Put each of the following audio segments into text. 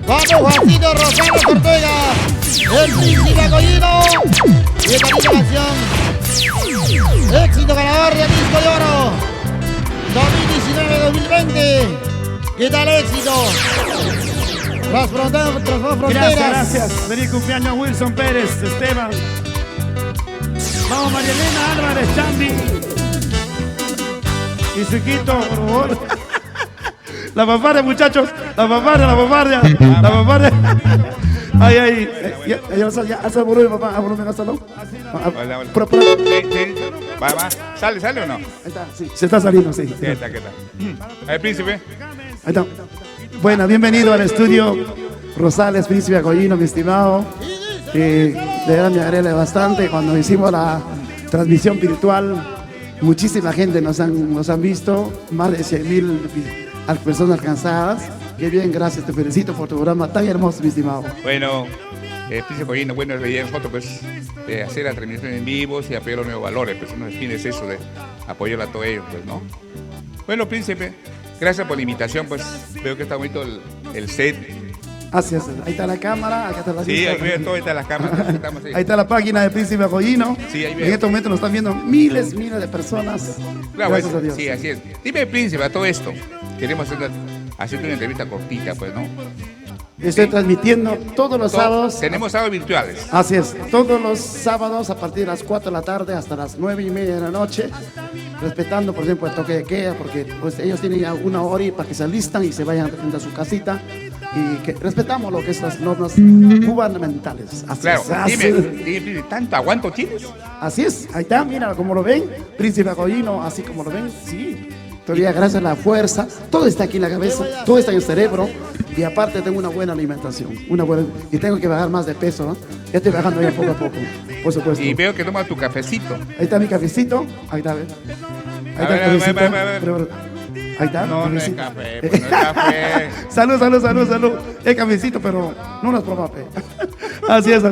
Vamos, Juancito Rosano Ortega, el príncipe Collino. Y esta linda canción, éxito ganador de disco de oro 2019-2020. ¿Qué tal éxito? Traspasando fronteras. Gracias. Feliz cumpleaños a Wilson Pérez, Esteban. Vamos, María Elena Álvarez, Chambi. Y su hijito, por favor. La fanfarria, muchachos. La fanfarria. Ay. Ya hace el volumen, papá. A volumen, hasta no. Hola. Va. ¿Sale o no? Ahí está, sí. Se está saliendo, sí. ¿Qué tal? El príncipe. Ahí está. Bueno, bienvenido al estudio Rosales, príncipe Collino, mi estimado. De verdad me agradece bastante cuando hicimos la transmisión virtual. Muchísima gente nos han visto, más de 100.000 personas alcanzadas. Qué bien, gracias, te felicito por tu programa tan hermoso, mi estimado. Bueno, príncipe Collino, bueno, la idea de nosotros, pues, de hacer la transmisión en vivo y apoyar los nuevos valores, pues, no es eso de apoyar a todos ellos, pues, ¿no? Bueno, príncipe, gracias por la invitación, pues, veo que está bonito el set. Así es, ahí está la cámara, acá está la... Sí, ahí veo todo, ahí está la cámara. Ahí está la página de Príncipe Collino. Sí, ahí veo. En este momento nos están viendo miles de personas. Claro, gracias a Dios. Sí, así es. Dime, príncipe, a todo esto, queremos hacerte una entrevista cortita, pues, ¿no? Estoy transmitiendo todos los sábados. Tenemos sábados virtuales. Así es, todos los sábados a partir de las 4 de la tarde hasta las 9:30 de la noche, respetando, por ejemplo, el toque de queda, porque pues, ellos tienen ya una hora para que se alistan y se vayan a su casita, y que respetamos lo que es las normas gubernamentales. Así Claro, es, dime, ¿tanto aguanto tienes? Así es, ahí está, mira, como lo ven, Príncipe Collino, así como lo ven, sí. Todavía gracias a la fuerza, todo está aquí en la cabeza, todo está en el cerebro, y aparte tengo una buena alimentación, y tengo que bajar más de peso, ¿no? Ya estoy bajando ya poco a poco, por supuesto. Y veo que tomas tu cafecito. Ahí está mi cafecito, ahí está, ¿ves? Ahí está el cafecito. Ahí está. No es café, pues no es café. Salud. Es cafecito, pero no las probas, pe. Así es.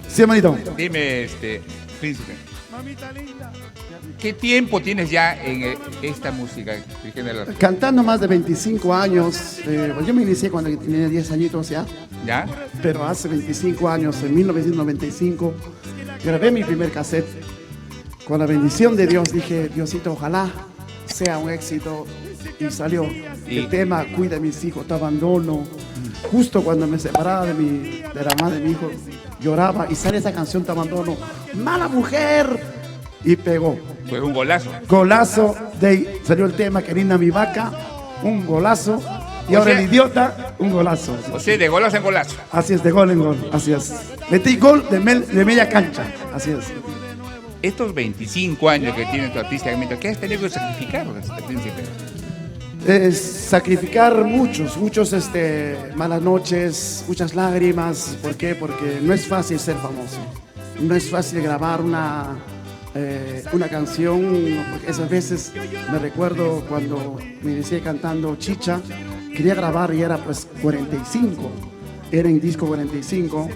Sí, hermanito. Dime, príncipe, ¿qué tiempo tienes ya en esta música? Cantando más de 25 años. Yo me inicié cuando tenía 10 añitos ya. ¿Ya? Pero hace 25 años, en 1995, grabé mi primer cassette. Con la bendición de Dios dije, Diosito, ojalá sea un éxito. Y salió el tema, cuida a mis hijos, te abandono. Justo cuando me separaba de la madre de mi hijo, lloraba y sale esa canción, te abandono. Mala mujer. Y pegó. Fue un golazo. Golazo, de ahí salió el tema, que linda mi vaca, un golazo. Y ahora el idiota, un golazo. O sea, de golazo en golazo. Así es, de gol en gol, así es. Metí gol de media cancha, así es. Estos 25 años que tiene tu artísticamente, ¿qué has tenido que sacrificar, príncipe? Sacrificar muchos malas noches, muchas lágrimas. ¿Por qué? Porque no es fácil ser famoso. No es fácil grabar una canción, porque esas veces me recuerdo cuando me inicié cantando Chicha, quería grabar y era pues 45, era en disco 45.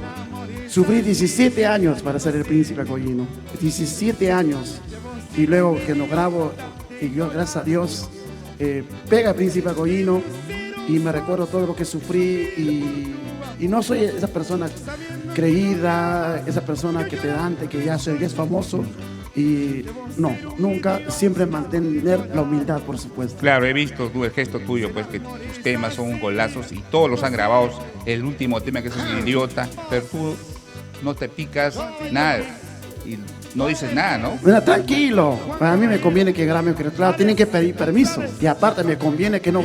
Sufrí 17 años para ser el Príncipe Collino, 17 años, y luego que no grabo, y yo gracias a Dios pega Príncipe Collino, y me recuerdo todo lo que sufrí, y no soy esa persona creída, esa persona que pedante, que ya es famoso. Y no, nunca, siempre mantener la humildad, por supuesto. Claro, he visto el gesto tuyo, pues que tus temas son golazos y todos los han grabado. El último tema que es un idiota, pero tú no te picas nada y no dices nada, ¿no? Mira, tranquilo, a mí me conviene que graben, claro, tienen que pedir permiso. Y aparte me conviene que no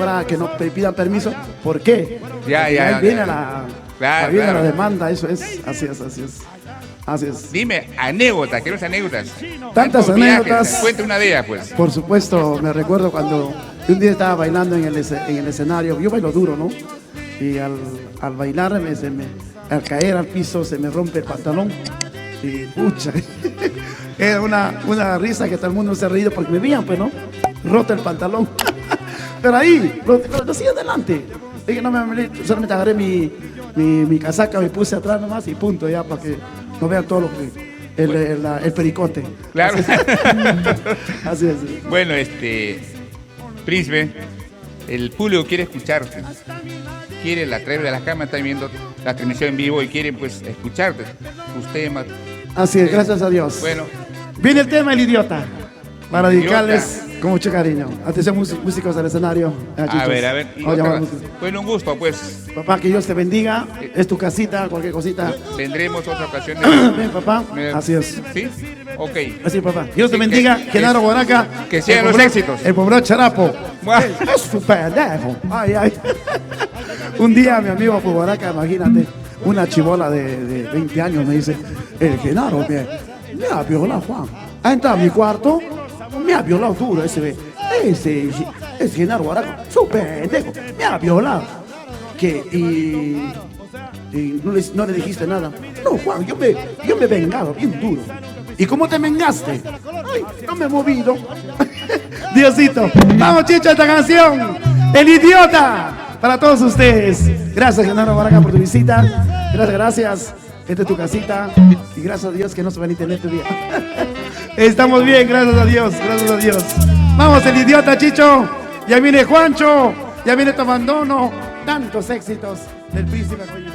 pidan permiso. ¿Por qué? Ahí viene la demanda, eso es, así es. Así es. Dime, anécdotas, quiero anécdotas. Tantas anécdotas. Cuenta una de ellas, pues. Por supuesto, me recuerdo cuando un día estaba bailando en el escenario. Yo bailo duro, ¿no? Y al bailar, al caer al piso, se me rompe el pantalón. Y pucha, era una risa que todo el mundo se ha reído porque me veían, pues, ¿no? Roto el pantalón. Pero ahí, lo sigo adelante. Dije, no solamente agarré mi casaca, me puse atrás nomás y punto, ya, para que no vean todo lo que el pericote. Claro. Así es. Bueno, príncipe, el público quiere escucharte. Quiere a través de las cámaras, están viendo la transmisión en vivo y quieren pues escucharte, tus temas. Así es, gracias a Dios. Bueno. Viene el tema El Idiota, para El dedicarles Idiota. con mucho cariño. Atención músicos del escenario. A ver. Vamos, Bueno, un gusto, pues. papá, que Dios te bendiga. Es tu casita, cualquier cosita. Tendremos otra ocasión. Ven, papá. Así es. ¿Sí? Ok. Así es, papá. Dios te Sí, bendiga. que- Genaro Guaraca. que sean El los pobre- éxitos. El pobre Charapo. Buah. Es su pendejo. Ay, ay. Un día mi amigo Guaraca, imagínate, una chibola de 20 años me dice, el Genaro me ha violado, Juan. Ha entrado a mi cuarto, me ha violado duro ese Genaro Guaraca, su pendejo, me ha violado. Y no le dijiste nada. No, Juan, yo me he vengado bien duro. ¿Y cómo te vengaste? Ay, no me he movido. Diosito. Vamos, Chicho, esta canción. El Idiota. Para todos ustedes. Gracias, Genaro Guaraca, por tu visita. Gracias. Esta es tu casita. Y gracias a Dios que no se va a internet este día. Estamos bien, gracias a Dios. Gracias a Dios. Vamos, El Idiota, Chicho. Ya viene Juancho. Ya viene Tu Abandono. Tantos éxitos del Príncipe Coino.